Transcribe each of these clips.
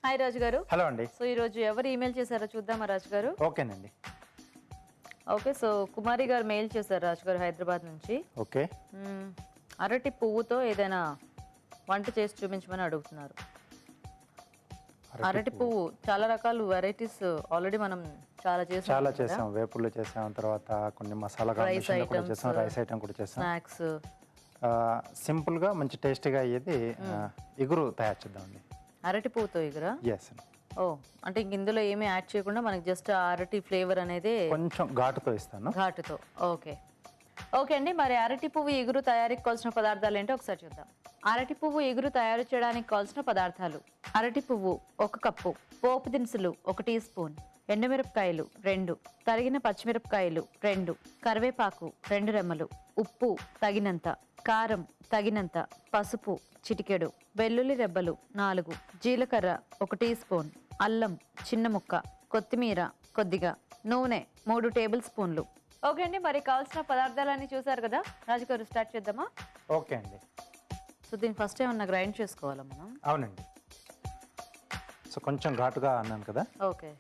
Hi రాజు గారు. Hello అండి. So ఈ రోజు ఎవరు ఈమెయిల్ చేశారో చూద్దామా రాజు గారు? ఓకేనండి. ఓకే, సో కుమారి గారు మెయిల్ చేశారు రాజు గారు హైదరాబాద్ నుంచి. ఓకే. అరటి పువ్వుతో ఏదైనా వంట చేసి చూపించమని అడుగుతున్నారు. అరటి పువ్వు చాలా రకాలు వెరైటీస్ ఆల్రెడీ మనం చాలా చేసాం. వేపుళ్ళు చేసాం, తర్వాత కొన్ని మసాలా కాంబినేషన్లో కూడా చేసాం, రైస్ ఐటమ్ కూడా చేసాం. స్నాక్స్ సింపుల్గా మంచి టేస్టీగా అయ్యేది ఇగురు తయారు చేద్దామండి. అరటి పువ్వుతో ఇగురా? ఎస్. ఓ, అంటే ఇంక ఇందులో ఏమీ యాడ్ చేయకుండా మనకి జస్ట్ అరటి ఫ్లేవర్ అనేది కొంచెం ఘాటుతో ఇస్తాను. ఘాటుతో. ఓకే ఓకే అండి. మరి అరటి పువ్వు ఎగురు తయారీకి కావాల్సిన పదార్థాలు ఏంటో ఒకసారి చూద్దాం. అరటి పువ్వు ఎగురు తయారు చేయడానికి కావాల్సిన పదార్థాలు: అరటి పువ్వు 1 కప్పు, పోపు దినుసులు 1 టీ స్పూన్, ఎండుమిరపకాయలు 2, తరిగిన పచ్చిమిరపకాయలు 2, కరివేపాకు 2 రెమ్మలు, ఉప్పు తగినంత, కారం తగినంత, పసుపు చిటికెడు, వెల్లుల్లి రెబ్బలు 4, జీలకర్ర 1 టీ స్పూన్, అల్లం చిన్న ముక్క, కొత్తిమీర కొద్దిగా, నూనె 3 టేబుల్ స్పూన్లు. ఓకే అండి, మరి కావాల్సిన పదార్థాలన్నీ చూసారు కదా రాజు గారు, స్టార్ట్ చేద్దామా? ఓకే అండి. సో దీన్ని ఫస్ట్ ఏమన్నా గ్రైండ్ చేసుకోవాలా మనం? అవునండి. సో కొంచెం ఘాటుగా అన్నాను కదా. ఓకే.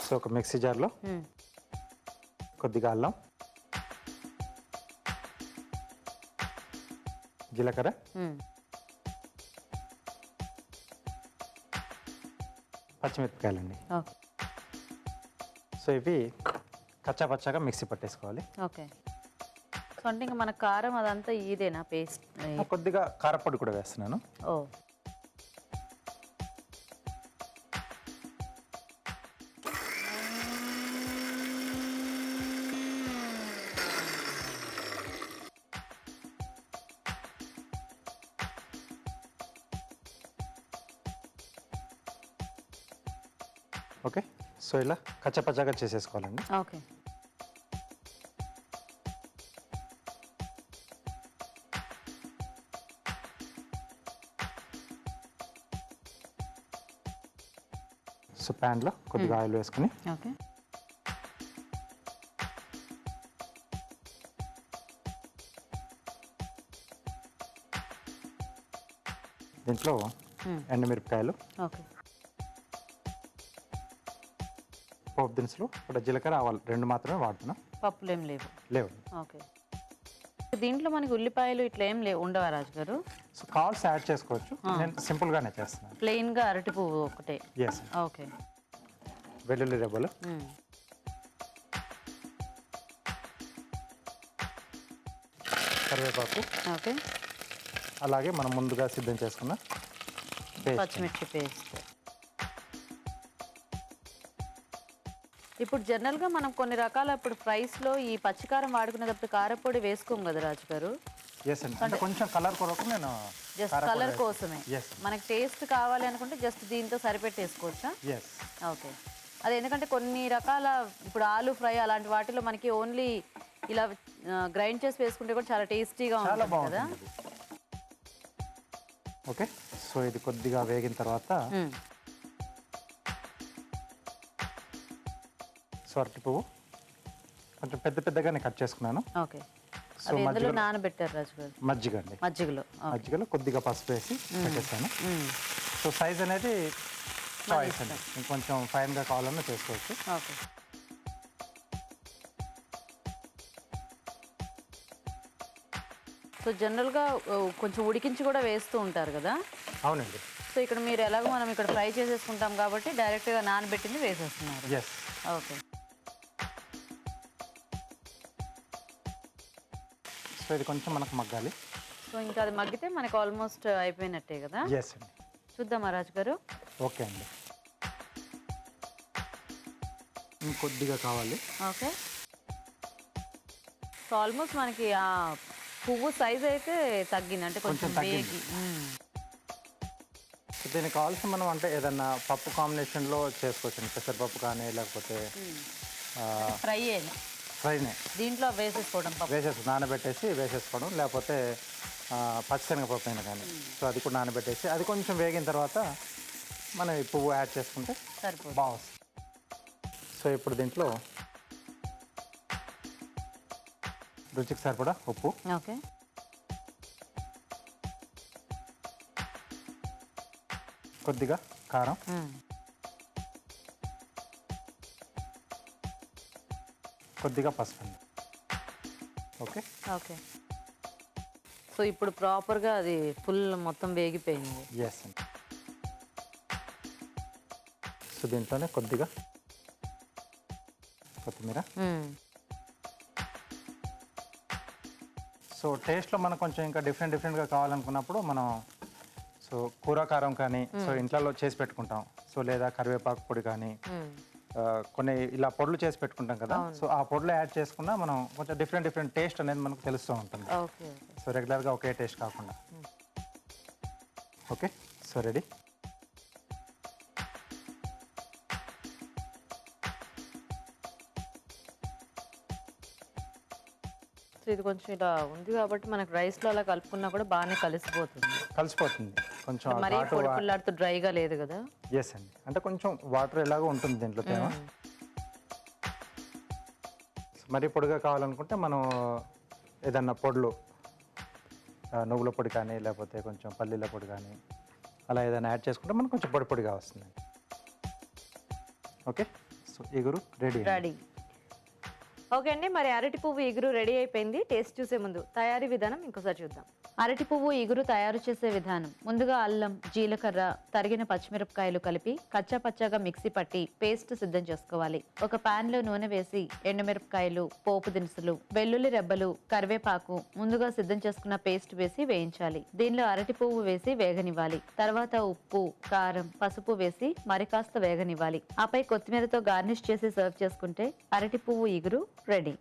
సో ఒక మిక్సీ జార్లో కొద్దిగా అల్లం, జీలకర్ర, పచ్చిమిరపకాయలండి. ఓకే. సో ఇవి కచ్చా పచ్చాగా మిక్సీ పట్టేసుకోవాలి. ఓకే. సో అంటే ఇంకా మన కారం అదంతా ఇదేనా పేస్ట్? కొద్దిగా కారపొడి కూడా వేస్తున్నాను. ఓ, ఓకే. సో ఇలా కచ్చపచ్చగా చేసేసుకోవాలండి. ఓకే. సో ప్యాన్లో కొద్దిగా ఆయిల్ వేసుకుని ఓకే. దీంట్లో ఎండుమిరపకాయలు, ఓకే. పోపు దినుసులు, ఇక్కడ జీలకర్ర, ఆవాలు 2 మాత్రమే వాడుతున్నాం. పప్పులు ఏం లేవు? లేవు. ఓకే. దీంట్లో మనకి ఉల్లిపాయలు ఇట్లా ఏం లేవు, ఉండవా రాజు గారు? సో కావాల్సి యాడ్ చేసుకోవచ్చు. నేను సింపుల్గానే చేస్తున్నాను. ప్లెయిన్గా అరటి పువ్వు ఒకటే. ఎస్. ఓకే. వెల్లుల్లి రెబ్బలు, కరివేపాకు, ఓకే. అలాగే మనం ముందుగా సిద్ధం చేసుకున్న పచ్చిమిర్చి పేస్ట్. ఇప్పుడు జనరల్గా మనం కొన్ని రకాల ఇప్పుడు ఫ్రైస్లో ఈ పచ్చికారం వాడుకునేటప్పుడు కారపొడి వేసుకోం కదా రాజు గారు? ఎస్ అండి. అంటే కొంచెం కలర్ కొరకు నేను జస్ట్ కలర్ కోసమే. ఎస్. మనకి టేస్ట్ కావాలి అనుకుంటే జస్ట్ దీంతో సరిపెట్టేసుకోవచ్చా? ఎస్. ఓకే. అది ఎందుకంటే కొన్ని రకాల ఇప్పుడు ఆలు ఫ్రై అలాంటి వాటిలో మనకి ఓన్లీ ఇలా గ్రైండ్ చేసి వేసుకుంటే కూడా చాలా టేస్టీగా ఉంటుంది కదా. ఓకే. సో ఇది కొద్దిగా వేగిన తర్వాత సో అరటి పువ్వు కొంచెం పెద్దగానే కట్ చేసుకున్నాను. ఓకే. సో మధ్యలో నానబెట్టారు రాజు గారు? మజ్జిగ అండి. మజ్జిగలో కొద్దిగా పసుపు వేసి పెట్టేస్తాను. సో సైజ్ అనేది చాయిస్ అండి, ఇంకొంచెం ఫైన్గా కావాలన్నా చేసుకోవచ్చు. ఓకే. సో జనరల్గా కొంచెం ఉడికించి కూడా వేస్తూ ఉంటారు కదా? అవునండి. సో ఇక్కడ మీరు ఎలాగో మనం ఇక్కడ ఫ్రై చేసేసుకుంటాం కాబట్టి డైరెక్ట్గా నానబెట్టింది వేసేస్తున్నారు. ఎస్. ఓకే. సో ఇది కొంచెం మనకు మగ్గాలి. సో ఇంకా అది మగ్గితే మనకు ఆల్మోస్ట్ అయిపోయినట్టే కదా? ఎస్ అండి. చూద్దామా రాజు గారు? ఓకే అండి. ఇంకొద్దిగా కావాలి. ఓకే. సో ఆల్మోస్ట్ మనకి ఆ పువ్వు సైజ్ అయితే తగ్గింది, అంటే కొంచెం వేగి. దీనికి కావాల్సిన మనం అంటే ఏదన్నా పప్పు కాంబినేషన్లో చేసుకోవచ్చు. పెసరపప్పు కానీ లేకపోతే ఫ్రైనే దీంట్లో వేసేసుకోవడం, నానబెట్టేసి వేసేసుకోవడం, లేకపోతే పచ్చిశనగపప్పు అయినా కానీ. సో అది కూడా నానబెట్టేసి అది కొంచెం వేగిన తర్వాత మనం ఈ పువ్వు యాడ్ చేసుకుంటే సరిపోతుంది, బాగుంది. సో ఇప్పుడు దీంట్లో రుచికి సరిపడా ఉప్పు, ఓకే, కొద్దిగా కారం, కొద్దిగా పసుపు అండి. ఓకే. ఓకే. సో ఇప్పుడు ప్రాపర్గా అది ఫుల్ మొత్తం వేగిపోయింది. ఎస్ అండి. సో దీంట్లోనే కొద్దిగా కొత్తిమీర. సో టేస్ట్లో మనకు కొంచెం ఇంకా డిఫరెంట్గా కావాలనుకున్నప్పుడు మనం సో కూర కారం కానీ సో ఇంట్లో చేసి పెట్టుకుంటాం. సో లేదా కరివేపాకు పొడి కానీ కొన్ని ఇలా పొడులు చేసి పెట్టుకుంటాం కదా. సో ఆ పొడులు యాడ్ చేసుకున్నా మనం కొంచెం డిఫరెంట్ టేస్ట్ అనేది మనకు తెలుస్తూ ఉంటుంది. సో రెగ్యులర్గా ఒకే టేస్ట్ కాకుండా. ఓకే. So ready. ఇది కొంచెం ఇలా ఉంది కాబట్టి మనకు రైస్లో అలా కలుపుకున్నా కూడా బాగానే కలిసిపోతుంది. కొంచెం మరీ పొడి పుల్లాడుతూ డ్రైగా లేదు కదా. ఎస్ అండి. అంటే కొంచెం వాటర్ ఎలాగో ఉంటుంది దీంట్లో తేమ. మరీ పొడిగా కావాలనుకుంటే మనం ఏదన్నా పొడులు నువ్వుల పొడి కానీ లేకపోతే కొంచెం పల్లీల పొడి కానీ అలా ఏదైనా యాడ్ చేసుకుంటే మనకు కొంచెం పొడిగా వస్తుంది. ఓకే. సో ఇగురు రెడీ. ఓకే అండి, మరి అరటి పువ్వు ఇగురు రెడీ అయిపోయింది. టేస్ట్ చూసే ముందు తయారీ విధానం ఇంకోసారి చూద్దాం. అరటి పువ్వు ఇగురు తయారు చేసే విధానం: ముందుగా అల్లం, జీలకర్ర, తరిగిన పచ్చిమిరపకాయలు కలిపి కచ్చా పచ్చాగా మిక్సీ పట్టి పేస్ట్ సిద్ధం చేసుకోవాలి. ఒక పాన్ లో నూనె వేసి ఎండుమిరపకాయలు, పోపు దినుసులు, వెల్లుల్లి రెబ్బలు, కరివేపాకు ముందుగా సిద్ధం చేసుకున్న పేస్ట్ వేసి వేయించాలి. దీనిలో అరటి పువ్వు వేసి వేగనివ్వాలి. తర్వాత ఉప్పు, కారం, పసుపు వేసి మరి కాస్త వేగనివ్వాలి. ఆపై కొత్తిమీరతో గార్నిష్ చేసి సర్వ్ చేసుకుంటే అరటి పువ్వు ఇగురు రెడీ.